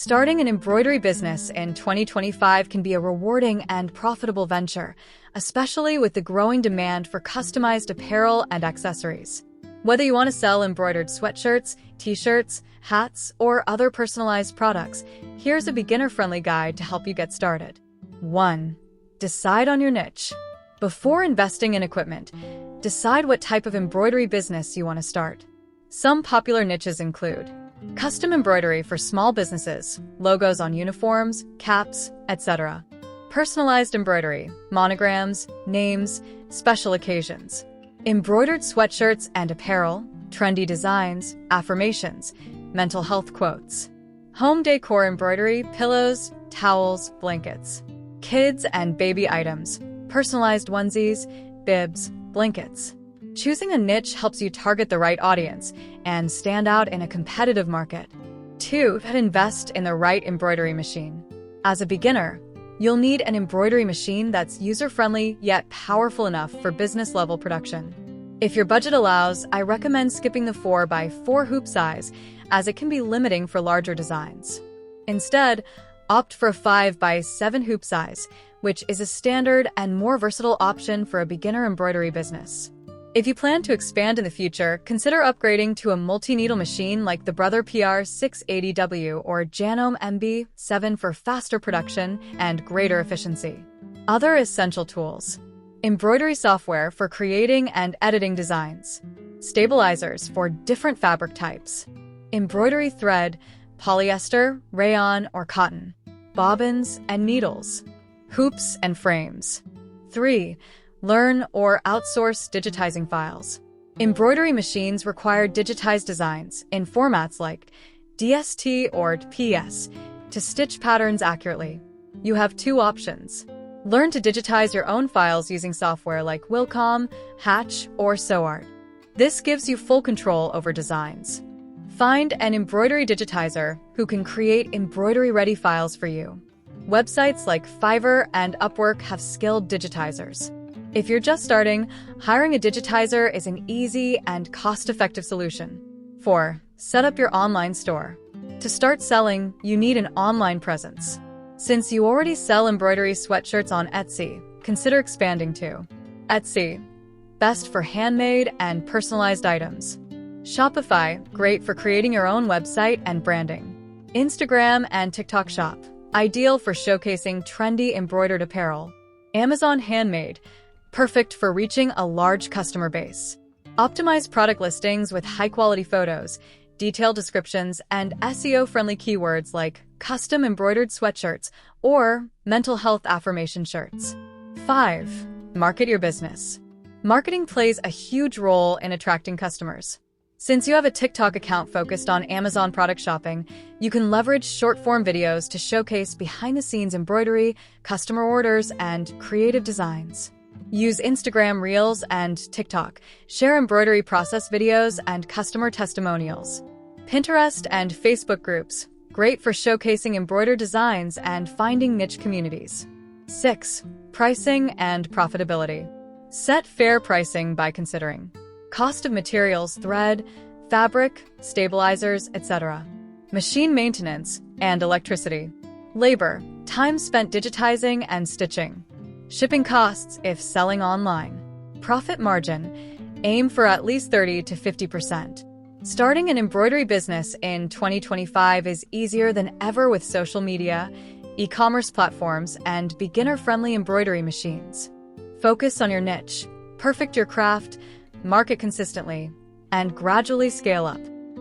Starting an embroidery business in 2025 can be a rewarding and profitable venture, especially with the growing demand for customized apparel and accessories. Whether you want to sell embroidered sweatshirts, t-shirts, hats, or other personalized products, here's a beginner-friendly guide to help you get started. 1. Decide on your niche. Before investing in equipment, decide what type of embroidery business you want to start. Some popular niches include custom embroidery for small businesses, logos on uniforms, caps, etc. Personalized embroidery, monograms, names, special occasions. Embroidered sweatshirts and apparel, trendy designs, affirmations, mental health quotes. Home decor embroidery, pillows, towels, blankets. Kids and baby items, personalized onesies, bibs, blankets. Choosing a niche helps you target the right audience and stand out in a competitive market. 2. Invest in the right embroidery machine. As a beginner, you'll need an embroidery machine that's user-friendly yet powerful enough for business-level production. If your budget allows, I recommend skipping the 4x4 hoop size, as it can be limiting for larger designs. Instead, opt for a 5x7 hoop size, which is a standard and more versatile option for a beginner embroidery business. If you plan to expand in the future, consider upgrading to a multi-needle machine like the Brother PR680W or Janome MB7 for faster production and greater efficiency. Other essential tools. Embroidery software for creating and editing designs. Stabilizers for different fabric types. Embroidery thread, polyester, rayon, or cotton. Bobbins and needles. Hoops and frames. 3. Learn or outsource digitizing files. Embroidery machines require digitized designs in formats like DST or PS to stitch patterns accurately. You have 2 options. Learn to digitize your own files using software like Wilcom, Hatch, or SewArt. This gives you full control over designs. Find an embroidery digitizer who can create embroidery-ready files for you. Websites like Fiverr and Upwork have skilled digitizers. If you're just starting, hiring a digitizer is an easy and cost-effective solution. 4. Set up your online store. To start selling, you need an online presence. Since you already sell embroidery sweatshirts on Etsy, consider expanding to Etsy, best for handmade and personalized items. Shopify, great for creating your own website and branding. Instagram and TikTok Shop, ideal for showcasing trendy embroidered apparel. Amazon Handmade, perfect for reaching a large customer base. Optimize product listings with high-quality photos, detailed descriptions, and SEO-friendly keywords like custom embroidered sweatshirts or mental health affirmation shirts. 5. Market your business. Marketing plays a huge role in attracting customers. Since you have a TikTok account focused on Amazon product shopping, you can leverage short-form videos to showcase behind-the-scenes embroidery, customer orders, and creative designs. Use Instagram Reels and TikTok. Share embroidery process videos and customer testimonials. Pinterest and Facebook groups. Great for showcasing embroidered designs and finding niche communities. 6. Pricing and profitability. Set fair pricing by considering cost of materials, thread, fabric, stabilizers, etc. Machine maintenance and electricity. Labor, time spent digitizing and stitching. Shipping costs if selling online. Profit margin, aim for at least 30 to 50%. Starting an embroidery business in 2025 is easier than ever with social media, e-commerce platforms, and beginner-friendly embroidery machines. Focus on your niche, perfect your craft, market consistently, and gradually scale up.